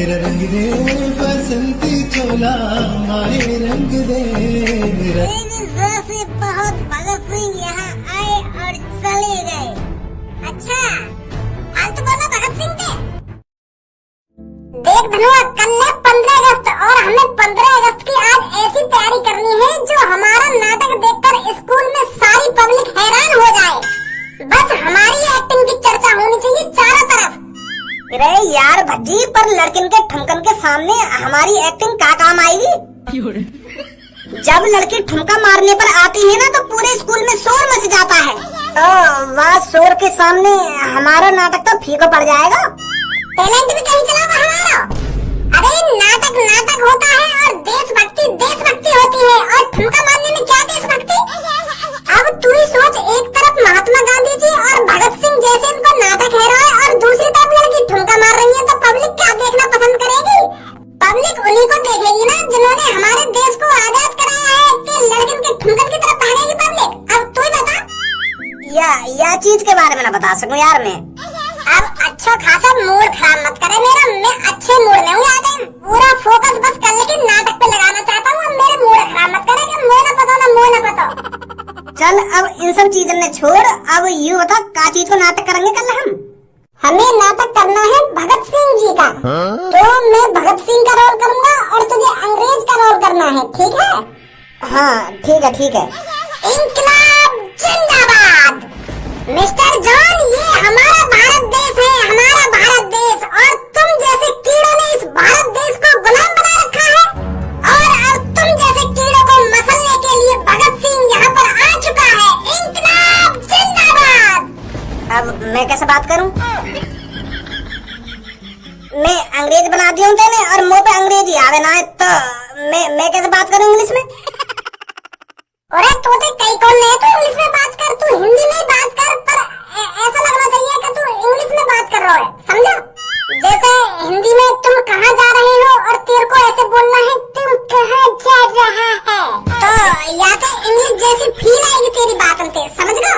मेरा रंग दे बसंती चोला मारे रंग दे मेरा। से बहुत भगत सिंह यहाँ आए और चले गए। अच्छा फालतू बोला भगत सिंह के। देख धनुआ, कल है 15 अगस्त और हमें 15 अगस्त की आज ऐसी तैयारी करनी है जो हमारा नाटक देखकर स्कूल में सारी पब्लिक हैरान हो जाए। बस हमारी एक्टिंग की चर्चा होनी चाहिए चारों तरफ। अरे यार भज्जी, पर लड़किन के ठुमकन के सामने हमारी एक्टिंग क्या काम आएगी? जब लड़की ठुमका मारने पर आती है ना तो पूरे स्कूल में शोर मच जाता है। तो वह शोर के सामने हमारा नाटक तो फीका पड़ जाएगा। टैलेंट भी कहीं चला हमारा। अरे नाटक नाटक होता है और देशभक्ति होती है। और ठुमका मारने में क्या देशभक्ति? अब तू ही सोच, एक तरफ महात्मा गांधी जी और भगत सिंह जैसे इनको नाटक हीरो है और दूसरी तरफ लड़की ठुमका मार रही है, तो पब्लिक क्या देखना पसंद करेगी? पब्लिक उन्हीं को देखेगी ना जिन्होंने हमारे देश को आजाद कराया है। कि लड़किन के ठुमकन की तरफ भागेगी पब्लिक? अब तू ही बता। या चीज के बारे में ना बता सकूं यार मैं। अब अच्छा खासा मूड खराब मत करे मेरा। मैं अच्छे मूड में हूँ आज। पूरा फोकस बस कर लेकिन नाटक पे लगाना चाहता हूँ। मेरे मूड खराब मत करे कि मुँह न पता। चल अब इन सब चीजों ने छोड़, अब यू बता का चीज को नाटक करेंगे कल हम? हमें नाटक करना है भगत सिंह जी का। तो मैं भगत सिंह का रोल करूंगा और तुझे अंग्रेज का रोल करना है, ठीक है? हाँ ठीक है। इंकलाब जिंदाबाद। मिस्टर जॉन, ये हमारा भारत देश है, हमारा भारत देश। और तुम जैसे कीड़ों ने इस भारत देश को गुलाम बना रखा है। और अब तुम जैसे कीड़ों को मसलने के लिए भगत सिंह यहाँ पर आ चुका है। इंकलाब जिंदाबाद। अब मैं कैसे बात करूं? मैं अंग्रेज बना दिया हूँ तेने और मुंह पे अंग्रेजी आवे ना है, तो मैं कैसे बात करूं इंग्लिश में? अरे तोते कई कौन है, तू इंग्लिश में बात कर। तू हिंदी में बात कर, पर ऐसा लगना चाहिए कि तू इंग्लिश में बात कर रहा है, समझा? जैसे हिंदी में तुम कहाँ जा रहे हो और तेरे को ऐसे बोलना है तुम कहाँ जा रहा है। तो या तो इंग्लिश जैसी फील आएगी तेरी बातों से, समझ गो?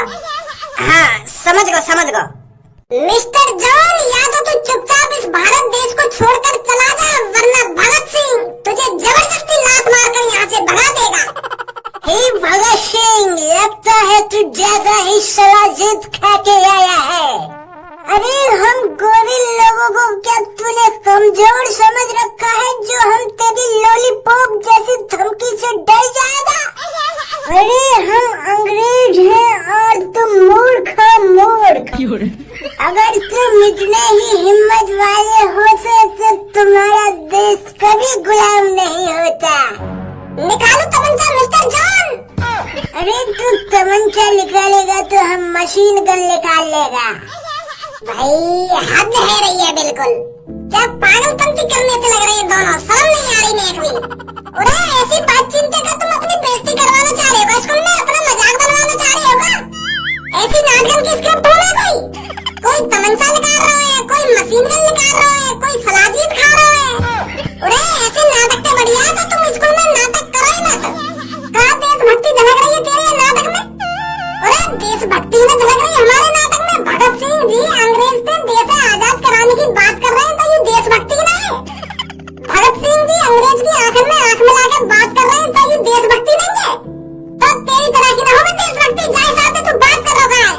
हाँ समझ गो। मिस्टर जॉन, या तो तू चुपचाप इस भारत देश को छोड़कर चला जा, वरना भगत सिंह तुझे जबरदस्ती लात मारकर यहाँ से भगा देगा। हे भगत सिंह, लगता है तू ज्यादा ही सलाजित खा के आया है। अरे हम गोविल लोगों को क्या तूने कमजोर समझ रखा है जो हम तेरी लॉलीपॉप जैसी धमकी से डर जाएगा? अरे हम अंग्रेज हैं और तुम मूर्ख। अगर तुम इतने ही हिम्मत वाले होते तो तुम्हारा देश कभी गुलाम नहीं होता। निकालो तमंचा मिस्टर जॉन। अरे तू तमंचा निकालेगा तो हम मशीन गन निकाल लेगा। भाई हद है रही है बिल्कुल। क्या पागलपंती करने से लग रही है दोनों, शर्म नहीं आ रही मैं एक भी। और ऐसी बातचीत का तुम अपनी बेइज्जती करवाना चाह रहे हो स्कूल में, अपना मजाक बनवाना चाह रहे हो क्या? ऐसी नाटक की स्क्रिप्ट हो कोई तमंचा निकाल रहा है, कोई मशीन गन निकाल रहा है, कोई सलाजीत खा रहा है। और ऐसे नाटक के बढ़िया तो तुम स्कूल में नाटक करो ही मत। कहाँ देशभक्ति झलक रही है तेरे नाटक में? और देशभक्ति में झलक रही है हमारे नाटक में। भगत सिंह जी अंग्रेज से देश आजाद कराने की बात कर रहे हैं, तो ये देशभक्ति नहीं है। भगत सिंह जी अंग्रेज की आंख में आंख मिला के बात कर रहे हैं, तो ये देशभक्ति नहीं है। तो तेरी तरह की ना हो देशभक्ति, जाए साथ तू बात कर रहा है।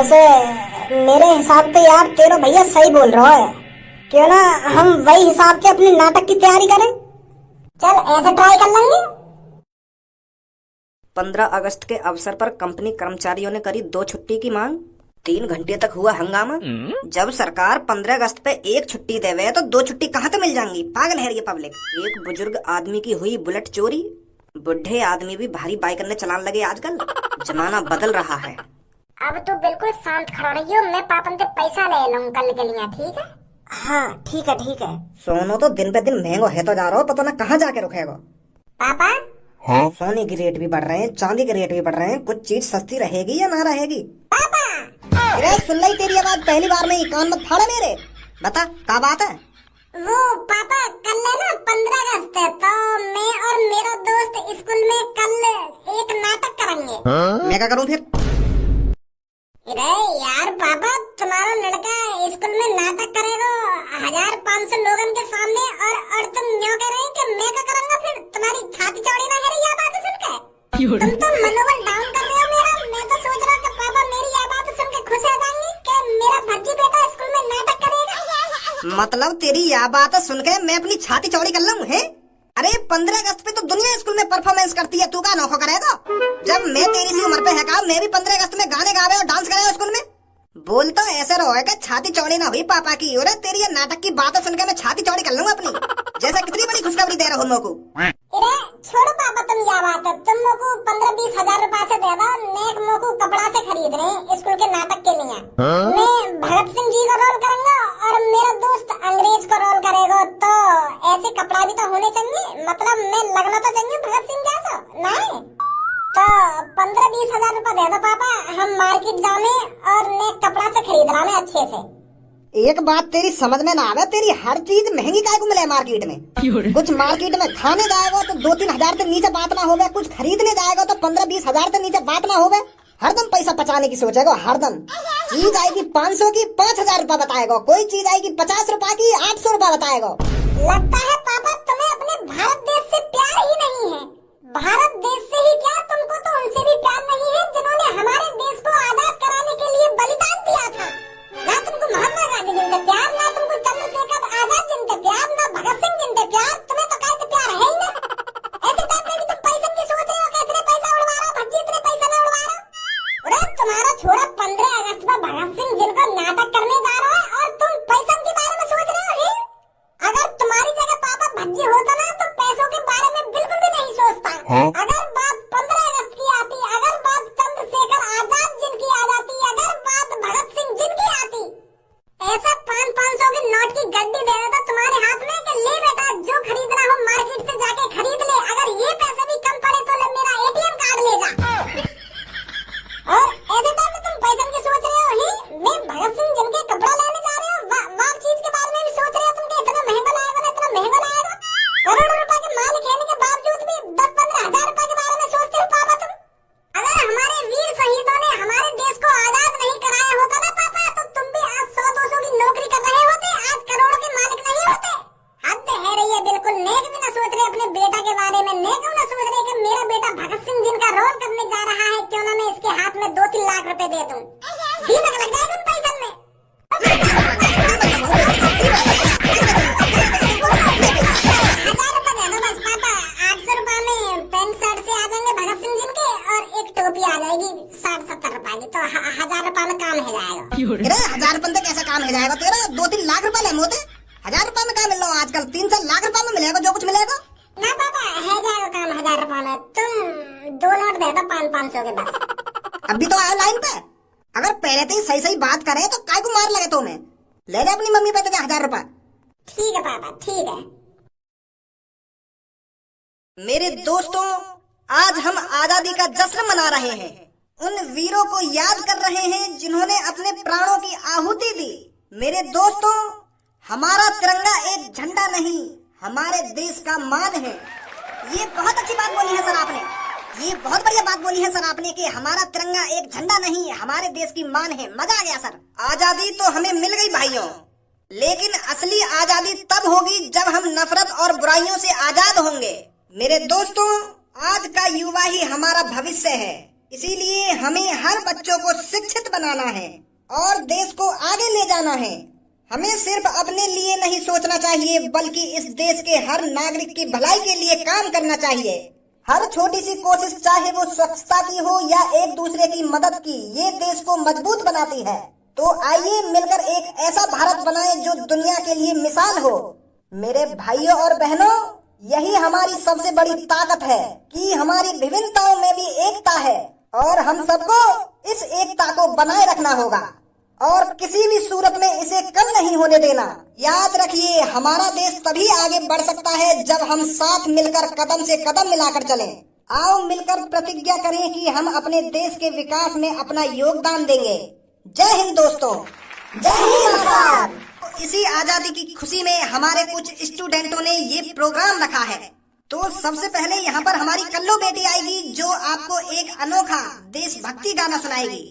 वैसे मेरे हिसाब से यार तेरा भैया सही बोल रहा है। क्यों ना हम वही हिसाब से अपने नाटक की तैयारी करें। चल ऐसे ट्राई कर लेंगे। 15 अगस्त के अवसर पर कंपनी कर्मचारियों ने करी 2 छुट्टी की मांग। 3 घंटे तक हुआ हंगामा। जब सरकार 15 अगस्त पे 1 छुट्टी देवे तो 2 छुट्टी कहाँ से मिल जाएंगी? पागल है ये पब्लिक। एक बुजुर्ग आदमी की हुई बुलेट चोरी। बुढ़े आदमी भी भारी बाइक करने चलाने लगे आजकल। जमाना बदल रहा है। अब तो बिल्कुल शांत खड़ा रहियो, मैं पापन से पैसा ले लूँ कल के लिए, ठीक है? हाँ ठीक है ठीक है। सोनो तो दिन पे दिन महंगा है तो जा रहा हो, पता ना कहाँ जाके रुकेगा। पापा हाँ सोने के रेट भी बढ़ रहे हैं, चांदी के रेट भी बढ़ रहे हैं। कुछ चीज सस्ती रहेगी या ना रहेगी? पापा अरे सुन ली तेरी आवाज पहली बार में ही, कान मत फाड़े मेरे। बता क्या बात है? वो पापा कल है ना 15 अगस्त है, तो मैं और मेरा दोस्त स्कूल में कल एक नाटक करेंगे। मैं क्या करूँ फिर? अरे यार पापा, तुम्हारा लड़का स्कूल में नाटक करेगा 1500 लोगों के सामने, और तुम न्यों कह रहे हैं कि मैं क्या करूँगा? फिर तुम्हारी छाती चौड़ी ना करे यह बात सुन के। तुम तो मनोबल डाउन कर रहे हो मेरा। मैं तो सोच रहा कि पापा मेरी यह बात सुन के खुश हो जाएंगे कि मेरा भज्जी बेटा स्कूल में नाटक करेगा। मतलब तेरी यह बात सुन के मैं अपनी छाती चौड़ी कर लूं है? अरे 15 अगस्त पे तो दुनिया स्कूल में परफॉर्मेंस करती है, तू का नौखा करेगा? जब मैं तेरी सी उम्र पे है का मैं भी 15 अगस्त में गाने गावे और डांस करे स्कूल में। बोल तो ऐसे रहो कि छाती चौड़ी ना हुई पापा की। और तेरी ये नाटक की बातें सुन के मैं छाती चौड़ी कर लूंगा अपनी। जैसा कितनी बड़ी खुशखबरी दे रहा हूँ मोको। अरे छोड़ो पापा तुम यह बात है, तुम मोको 15-20 हजार रुपए से दे दो, नेक मोको कपड़ा से खरीद रहे हैं स्कूल के नाटक के लिए। मैं भगत सिंह जी का रोल करूंगा और मेरा दोस्त अंग्रेज का रोल करेगा, तो ऐसे कपड़ा भी तो होने चाहिए। मतलब मैं लगना तो चाहिए भगत सिंह जैसा, नहीं? तो 15-20 हजार रुपए दे दो पापा, हम मार्केट जाने और नेक कपड़ा से खरीद रहा है अच्छे से। एक बात तेरी समझ में ना आवे, तेरी हर चीज महंगी काय को मिले मार्केट में। कुछ मार्केट में खाने जाएगा तो 2-3 हजार से नीचे बात ना होवे, कुछ खरीदने जाएगा तो 15-20 हजार से नीचे बात ना होवे। हरदम पैसा बचाने की सोचेगा, हरदम। चीज आएगी 500 की 5000 रुपए बताएगा, कोई चीज आएगी 50 रुपए की 800 रुपए बताएगा। लगता है पापा तुम्हें अपने भारत देश से प्यार ही नहीं है। भारत देश से ही क्या, तुमको तो उनसे भी प्यार नहीं है जिन्होंने हमारे देश को आजाद कराने के लिए बलिदान दिया था। ना तुमको महात्मा गांधी जिनसे प्यार, ना तुमको चंद्रशेखर आजाद जिनसे प्यार, ना भगत सिंह जिनसे प्यार। तुम्हें तो कहते प्यार है ही ना। ऐसे टाइप में भी तुम पैसे की सोच रहे हो कि इतने पैसा उड़वा रहा, भज्जी इतने पैसा ना उड़वा रहा। अरे तुम्हारा छोरा 15 अगस्त पर भगत सिंह जिनका नाटक करने जा रहा है और तुम पैसों के बारे में सोच रहे हो। अगर तुम्हारी जगह पापा भज्जी होता ना तो पैसों के बारे में बिल्कुल भी नहीं सोचता। अगर बात 15 अगस्त की आती, अगर बात चंद्रशेखर आजाद जिनकी आ जाती, अगर बात भगत सिंह जिनकी आती, ऐसा 500 के नोट की गड्डी दे देता तुम्हारे हाथ में कि ले बेटा जो खरीदना हो मार्केट से जाके खरीद ले, अगर ये पैसे भी कम पड़े तो ले मेरा ATM कार्ड ले जा। और ऐसे टाइम में तुम पैसे की सोच रहे हो ही। मैं भगत सिंह जिनके कपड़ा लेने जा रहे हो, वाह चीज के बारे में भी सोच रहे हो तुम कि इतना महंगा लाएगा ना, इतना महंगा लाएगा। करोड़ों रुपए के मालिक होने के बावजूद भी 10-15 हजार रुपए के बारे में सोचते हो पापा तुम। अगर हमारे वीर शहीदों ने हमारे देश को आजाद नहीं कराया होता ना पापा, तो तुम भी आज 100-200 की नौकरी कर रहे होते, आज करोड़ों के मालिक नहीं होते। हद है रही है बिल्कुल। नेक भी ना सोच रहे अपने बेटा के बारे में, नेक भी ना सोच रहे कि मेरा बेटा भगत सिंह जिनका रोल करने जा रहा है, क्यों ना मैं इसके हाथ में 2-3 लाख रुपए दे दूं। दीमक लग जाएगा उन पैसों में। 1000 रुपए दे दो बस पापा, 800 रुपए में पैंट शर्ट से आ जाएंगे भगत सिंह जिनके, और एक टोपी आ जाएगी 60-70 रुपए की, तो 1000 रुपए में काम हो जाएगा। अरे 1000 रुपए में कैसे काम हो जाएगा तेरा? 2-3 लाख रुपए ले मोते। 1000 रुपए में क्या मिल रहा है आजकल? 3-4 लाख रुपए में मिलेगा जो कुछ मिलेगा ना पापा, है जाएगा काम 1000 रुपए में। तुम 2 नोट दे दो 500 के बस। अभी तो आया लाइन पे। अगर पहले से ही सही बात करे तो काय को मार लगे तुम्हें। ले ले अपनी मम्मी पे तो 1000 रुपए। ठीक है पापा, ठीक है। मेरे दोस्तों, आज हम आजादी का जश्न मना रहे हैं। उन वीरों को याद कर रहे हैं जिन्होंने अपने प्राणों की आहुति दी। मेरे दोस्तों, हमारा तिरंगा एक झंडा नहीं, हमारे देश का मान है। ये बहुत अच्छी बात बोली है सर आपने, ये बहुत बढ़िया बात बोली है सर आपने कि हमारा तिरंगा एक झंडा नहीं, हमारे देश की मान है। मजा आ गया सर। आजादी तो हमें मिल गई भाइयों, लेकिन असली आजादी तब होगी जब हम नफरत और बुराइयों से आजाद होंगे। मेरे दोस्तों, आज का युवा ही हमारा भविष्य है, इसीलिए हमें हर बच्चों को शिक्षित बनाना है और देश को आगे ले जाना है। हमें सिर्फ अपने लिए नहीं सोचना चाहिए, बल्कि इस देश के हर नागरिक की भलाई के लिए काम करना चाहिए। हर छोटी सी कोशिश, चाहे वो स्वच्छता की हो या एक दूसरे की मदद की, ये देश को मजबूत बनाती है। तो आइए मिलकर एक ऐसा भारत बनाएं जो दुनिया के लिए मिसाल हो। मेरे भाइयों और बहनों, यही हमारी सबसे बड़ी ताकत है कि हमारी विभिन्नताओं में भी एकता है और हम सबको इस एकता को बनाए रखना होगा और किसी भी सूरत में इसे कम नहीं होने देना। याद रखिए, हमारा देश तभी आगे बढ़ सकता है जब हम साथ मिलकर कदम से कदम मिलाकर चलें। आओ मिलकर प्रतिज्ञा करें कि हम अपने देश के विकास में अपना योगदान देंगे। जय हिंद दोस्तों। जय हिंद साहब। इसी आजादी की खुशी में हमारे कुछ स्टूडेंटों ने ये प्रोग्राम रखा है। तो सबसे पहले यहाँ पर हमारी कल्लो बेटी आएगी जो आपको एक अनोखा देशभक्ति गाना सुनाएगी।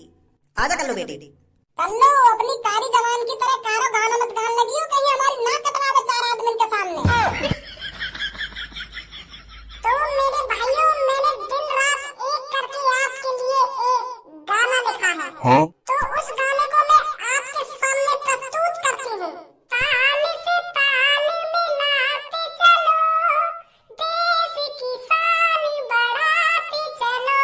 आजा कल्लो बेटी। कल्लो, अपनी कारी जवान की तरह कारो गाना मत गाने लगी हो, कहीं हमारी नाक कटवा दे 4 आदमी के सामने। तो मेरे भाइयों, मैंने दिन रात एक करके आपके लिए एक गाना लिखा है। तो उस गाने को मैं आपके सामने प्रस्तुत करती हूँ। ताल से ताल मिलाते चलो, देश की शान बढ़ाते चलो।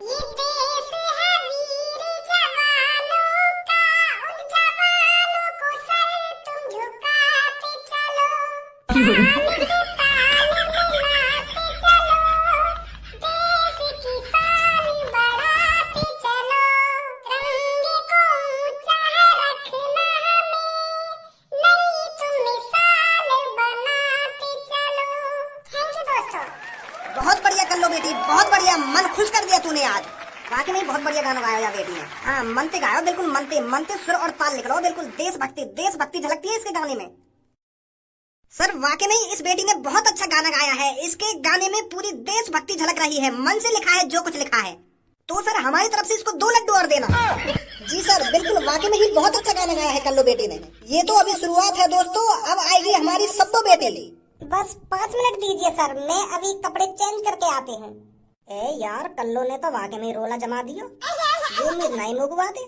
ये देश है वीर जवानों का, उन जवानों को सर तुम झुकाते चलो। ताल से ताल मिलाते चलो, देश की शान बढ़ाते चलो। तिरंगे को ऊंचा रखना हमें, नई तुम मिसाल बनाते चलो। थैंक यू दोस्तों। बहुत बढ़िया कल्लो बेटी, बहुत बढ़िया। मन खुश कर दिया तूने आज। वाकई में बहुत बढ़िया गाना गाया बेटी ने। हाँ, मनते गायो, बिल्कुल मनते सुर और ताल लिख लो। बिल्कुल देशभक्ति झलकती है इसके गाने में। सर, वाकई में इस बेटी ने बहुत अच्छा गाना गाया है। इसके गाने में पूरी देशभक्ति झलक रही है, मन से लिखा है जो कुछ लिखा है। तो सर, हमारी तरफ से इसको 2 लड्डू और देना। जी सर, बिल्कुल। वाकई में ही बहुत अच्छा गाना गाया है कल्लो बेटी ने। ये तो अभी शुरुआत है दोस्तों, अब आएगी हमारी सब्बो बेटी। बस 5 मिनट दीजिए सर, मैं अभी कपड़े चेंज करके आती हूँ। ए यार, कल्लो ने तो वाकई में रोला जमा दियो। ये नहीं मुगवा दे।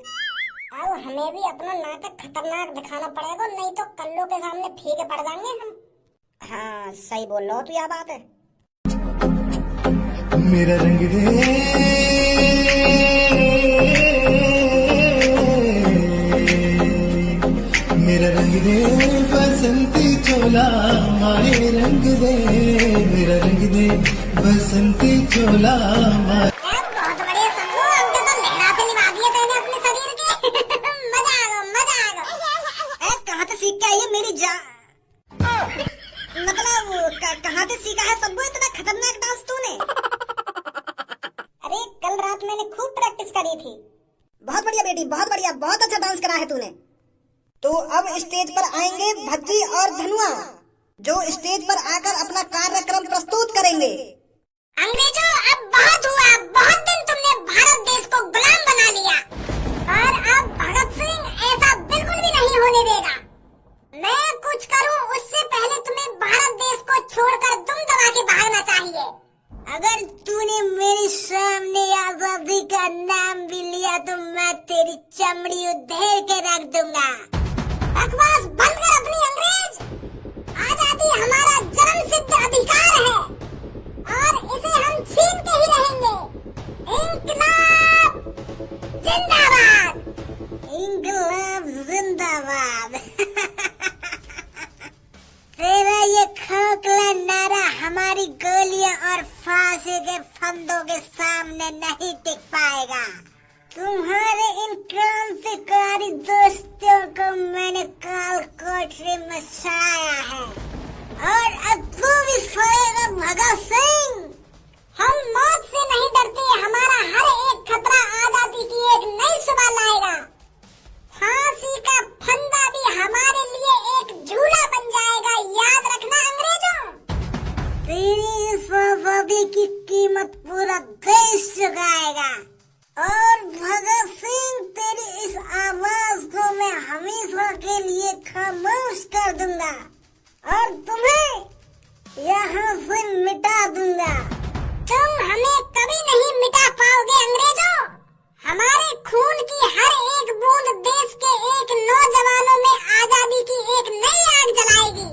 अब हमें भी अपना नाटक खतरनाक दिखाना पड़ेगा, नहीं तो कल्लो के सामने फीके पड़ जाएंगे हम। हाँ, सही बोल रहा हो तू, यह बात है। मेरा रंग दे, मेरा रंग दे बसंती चोला, मारे रंग दे, मेरा रंग दे बसंती चोला। बहुत बढ़िया संगू, हमने तो लहरा से निभा दिए तूने अपने शरीर के। मजा आ गया, मजा आ गया। कहाँ से सीख के आई है मेरी जान? मतलब कहाँ से सीखा है सबको इतना खतरनाक डांस तूने? अरे कल रात मैंने खूब प्रैक्टिस करी थी। बहुत बढ़िया बेटी, बहुत बढ़िया, बहुत अच्छा डांस करा है तूने। तो अब स्टेज पर आएंगे भज्जी और धनुआ, जो स्टेज पर आकर अपना कार्यक्रम प्रस्तुत करेंगे। अंग्रेजों, अब बहुत हुआ। बहुत दिन तुमने भारत देश को गुलाम बना लिया और अब भगत सिंह ऐसा बिल्कुल भी नहीं होने देगा। मैं कुछ करूं उससे पहले तुम्हें भारत देश को छोड़कर दुम दबा के भागना चाहिए। अगर तूने मेरे सामने आजादी का नाम भी लिया तो मैं तेरी चमड़ी उधेड़ के रख दूंगा। बकवास बंद कर अपनी अंग्रेज। आजादी हमारा जन्मसिद्ध अधिकार है और इसे हम छीन के ही रहेंगे। इंकलाब जिंदाबाद। इंकलाब जिंदाबाद। तेरा ये खोखला नारा हमारी गोलियों और फांसी के फंदों के सामने नहीं टिक पाएगा। तुम्हारे इन क्रांतिकारी दोस्तों को मैंने काल कोठरी में सड़ाया है और अब तू भी सड़ेगा भगत सिंह। हम मौत से नहीं डरते। हमारा हर एक खतरा आजादी की एक नई सुबह लाएगा। फांसी का फंदा भी हमारे लिए एक झूला बन जाएगा। याद रखना अंग्रेजों। तेरी इस आजादी की कीमत पूरा देश चुकाएगा और भगत सिंह तेरी इस आवाज को मैं हमेशा के लिए खामोश कर दूंगा और तुम्हें यहाँ से मिटा दूंगा। तुम तुम हमें कभी नहीं मिटा पाओगे अंग्रेजों। हमारे खून की हर एक बूंद देश के एक नौजवानों में आजादी की एक नई आग जलाएगी।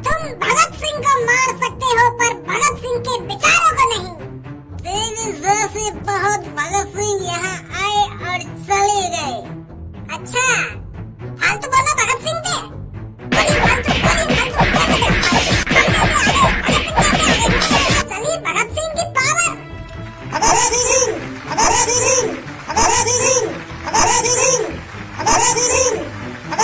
तुम भगत सिंह को मार सकते हो पर भगत सिंह के विचारों को नहीं। तेरे जैसे बहुत भगत सिंह यहाँ